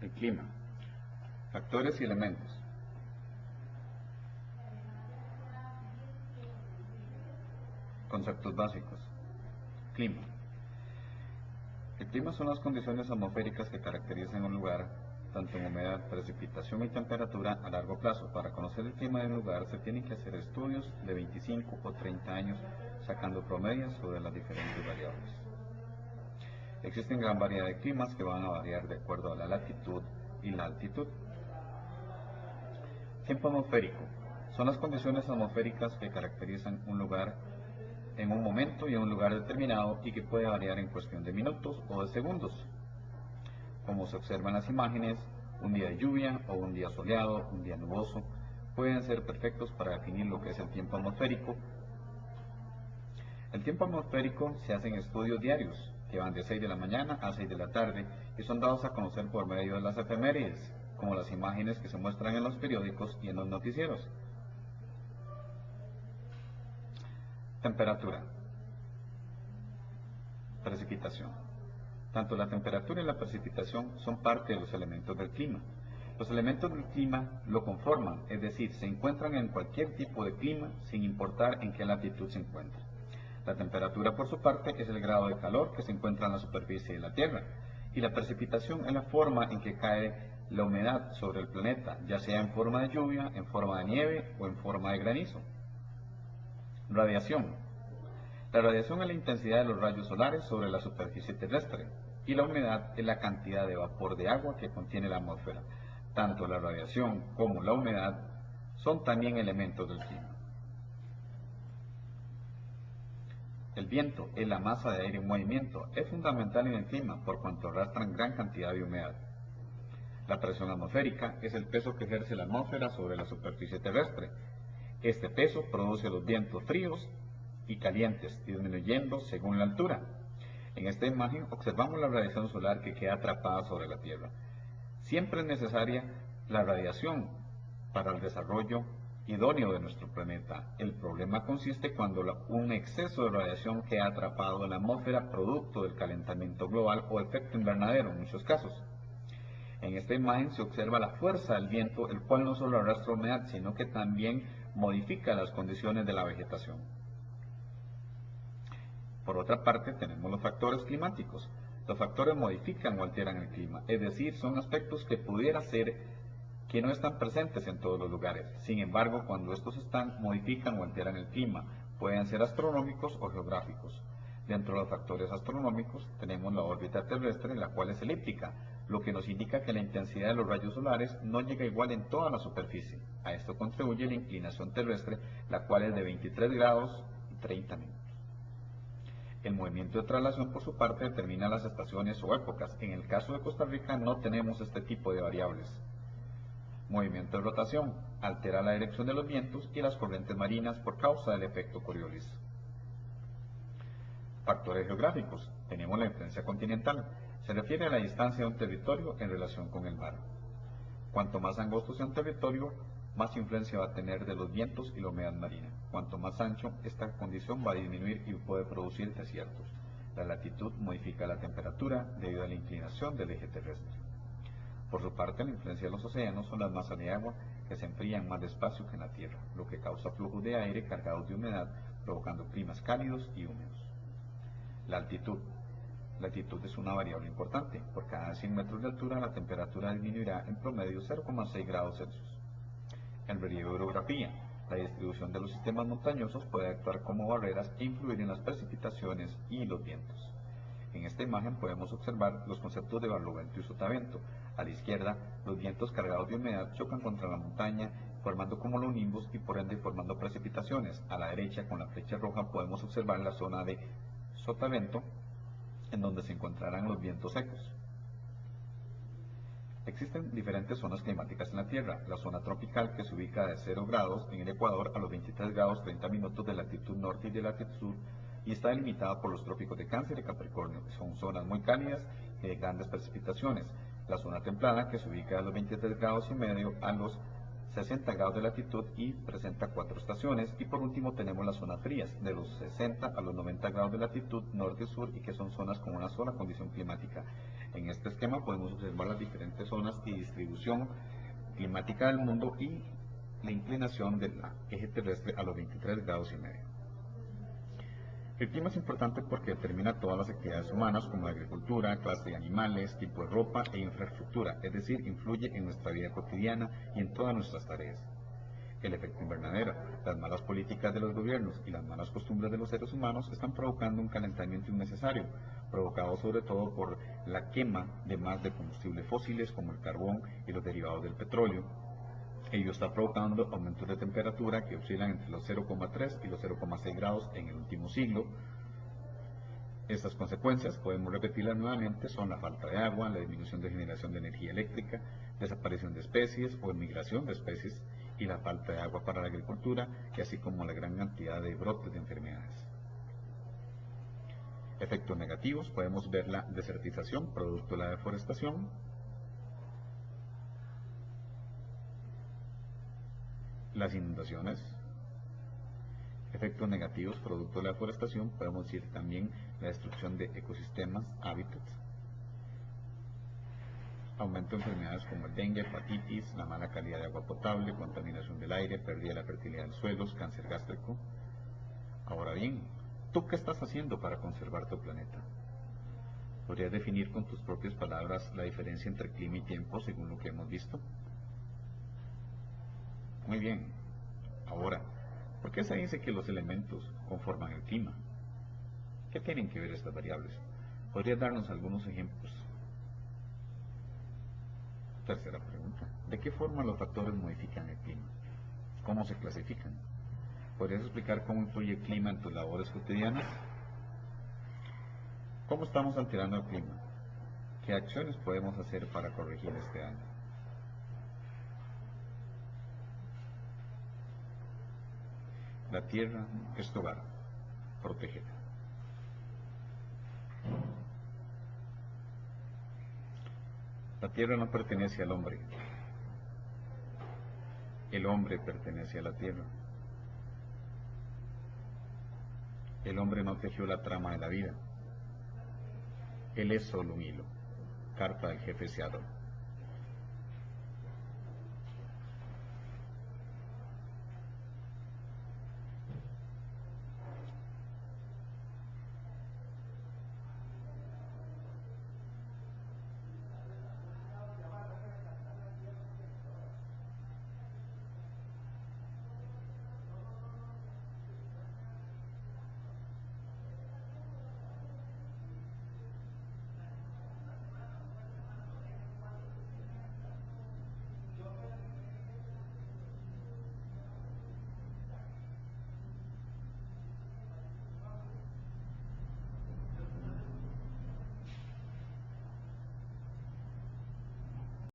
El clima. Factores y elementos. Conceptos básicos. Clima. El clima son las condiciones atmosféricas que caracterizan un lugar, tanto en humedad, precipitación y temperatura a largo plazo. Para conocer el clima de un lugar se tienen que hacer estudios de 25 o 30 años, sacando promedios sobre las diferentes variables. Existen gran variedad de climas que van a variar de acuerdo a la latitud y la altitud. Tiempo atmosférico. Son las condiciones atmosféricas que caracterizan un lugar en un momento y en un lugar determinado y que puede variar en cuestión de minutos o de segundos. Como se observa en las imágenes, un día de lluvia o un día soleado, un día nuboso, pueden ser perfectos para definir lo que es el tiempo atmosférico. El tiempo atmosférico se hace en estudios diarios, que van de 6 de la mañana a 6 de la tarde y son dados a conocer por medio de las efemérides, como las imágenes que se muestran en los periódicos y en los noticieros. Temperatura. Precipitación. Tanto la temperatura y la precipitación son parte de los elementos del clima. Los elementos del clima lo conforman, es decir, se encuentran en cualquier tipo de clima sin importar en qué latitud se encuentra. La temperatura, por su parte, es el grado de calor que se encuentra en la superficie de la Tierra, y la precipitación es la forma en que cae la humedad sobre el planeta, ya sea en forma de lluvia, en forma de nieve o en forma de granizo. Radiación. La radiación es la intensidad de los rayos solares sobre la superficie terrestre, y la humedad es la cantidad de vapor de agua que contiene la atmósfera. Tanto la radiación como la humedad son también elementos del clima. El viento es la masa de aire en movimiento. Es fundamental en el clima por cuanto arrastran gran cantidad de humedad. La presión atmosférica es el peso que ejerce la atmósfera sobre la superficie terrestre. Este peso produce los vientos fríos y calientes, disminuyendo según la altura. En esta imagen observamos la radiación solar que queda atrapada sobre la Tierra. Siempre es necesaria la radiación para el desarrollo idóneo de nuestro planeta. El problema consiste cuando un exceso de radiación queda atrapado en la atmósfera producto del calentamiento global o efecto invernadero en muchos casos. En esta imagen se observa la fuerza del viento, el cual no solo arrastra humedad, sino que también modifica las condiciones de la vegetación. Por otra parte, tenemos los factores climáticos. Los factores modifican o alteran el clima, es decir, son aspectos que pudiera ser que no están presentes en todos los lugares. Sin embargo, cuando estos están, modifican o alteran el clima. Pueden ser astronómicos o geográficos. Dentro de los factores astronómicos tenemos la órbita terrestre, la cual es elíptica, lo que nos indica que la intensidad de los rayos solares no llega igual en toda la superficie. A esto contribuye la inclinación terrestre, la cual es de 23 grados y 30 minutos. El movimiento de traslación, por su parte, determina las estaciones o épocas. En el caso de Costa Rica no tenemos este tipo de variables. Movimiento de rotación. Altera la dirección de los vientos y las corrientes marinas por causa del efecto Coriolis. Factores geográficos. Tenemos la influencia continental. Se refiere a la distancia de un territorio en relación con el mar. Cuanto más angosto sea un territorio, más influencia va a tener de los vientos y la humedad marina. Cuanto más ancho, esta condición va a disminuir y puede producir desiertos. La latitud modifica la temperatura debido a la inclinación del eje terrestre. Por su parte, la influencia de los océanos son las masas de agua que se enfrían más despacio que en la Tierra, lo que causa flujos de aire cargados de humedad, provocando climas cálidos y húmedos. La altitud. La altitud es una variable importante. Por cada 100 metros de altura, la temperatura disminuirá en promedio 0,6 grados Celsius. El relieve y orografía. La distribución de los sistemas montañosos puede actuar como barreras e influir en las precipitaciones y los vientos. En esta imagen podemos observar los conceptos de barlovento y sotavento. A la izquierda, los vientos cargados de humedad chocan contra la montaña, formando cumulonimbus y por ende formando precipitaciones. A la derecha, con la flecha roja, podemos observar la zona de sotavento, en donde se encontrarán los vientos secos. Existen diferentes zonas climáticas en la Tierra. La zona tropical, que se ubica de 0 grados en el Ecuador a los 23 grados 30 minutos de latitud norte y de latitud sur, y está delimitada por los trópicos de Cáncer y Capricornio. Son zonas muy cálidas y de grandes precipitaciones. La zona templada, que se ubica de los 23 grados y medio a los 60 grados de latitud y presenta 4 estaciones. Y por último tenemos las zonas frías, de los 60 a los 90 grados de latitud norte-sur, y que son zonas con una sola condición climática. En este esquema podemos observar las diferentes zonas y distribución climática del mundo y la inclinación del eje terrestre a los 23 grados y medio. El clima es importante porque determina todas las actividades humanas como la agricultura, clase de animales, tipo de ropa e infraestructura, es decir, influye en nuestra vida cotidiana y en todas nuestras tareas. El efecto invernadero, las malas políticas de los gobiernos y las malas costumbres de los seres humanos están provocando un calentamiento innecesario, provocado sobre todo por la quema de más de combustibles fósiles como el carbón y los derivados del petróleo. Ello está provocando aumentos de temperatura que oscilan entre los 0,3 y los 0,6 grados en el último siglo. Estas consecuencias, podemos repetirlas nuevamente, son la falta de agua, la disminución de generación de energía eléctrica, desaparición de especies o emigración de especies y la falta de agua para la agricultura, y así como la gran cantidad de brotes de enfermedades. Efectos negativos, podemos ver la desertización producto de la deforestación, las inundaciones. Efectos negativos producto de la deforestación, podemos decir también la destrucción de ecosistemas, hábitats, aumento de enfermedades como el dengue, hepatitis, la mala calidad de agua potable, contaminación del aire, pérdida de la fertilidad de suelos, cáncer gástrico. Ahora bien, ¿tú qué estás haciendo para conservar tu planeta? ¿Podrías definir con tus propias palabras la diferencia entre clima y tiempo según lo que hemos visto? Muy bien. Ahora, ¿por qué se dice que los elementos conforman el clima? ¿Qué tienen que ver estas variables? ¿Podrías darnos algunos ejemplos? Tercera pregunta. ¿De qué forma los factores modifican el clima? ¿Cómo se clasifican? ¿Podrías explicar cómo influye el clima en tus labores cotidianas? ¿Cómo estamos alterando el clima? ¿Qué acciones podemos hacer para corregir este daño? La tierra es tu hogar. Protégela. La tierra no pertenece al hombre. El hombre pertenece a la tierra. El hombre no tejió la trama de la vida. Él es solo un hilo. Carta del jefe Seattle.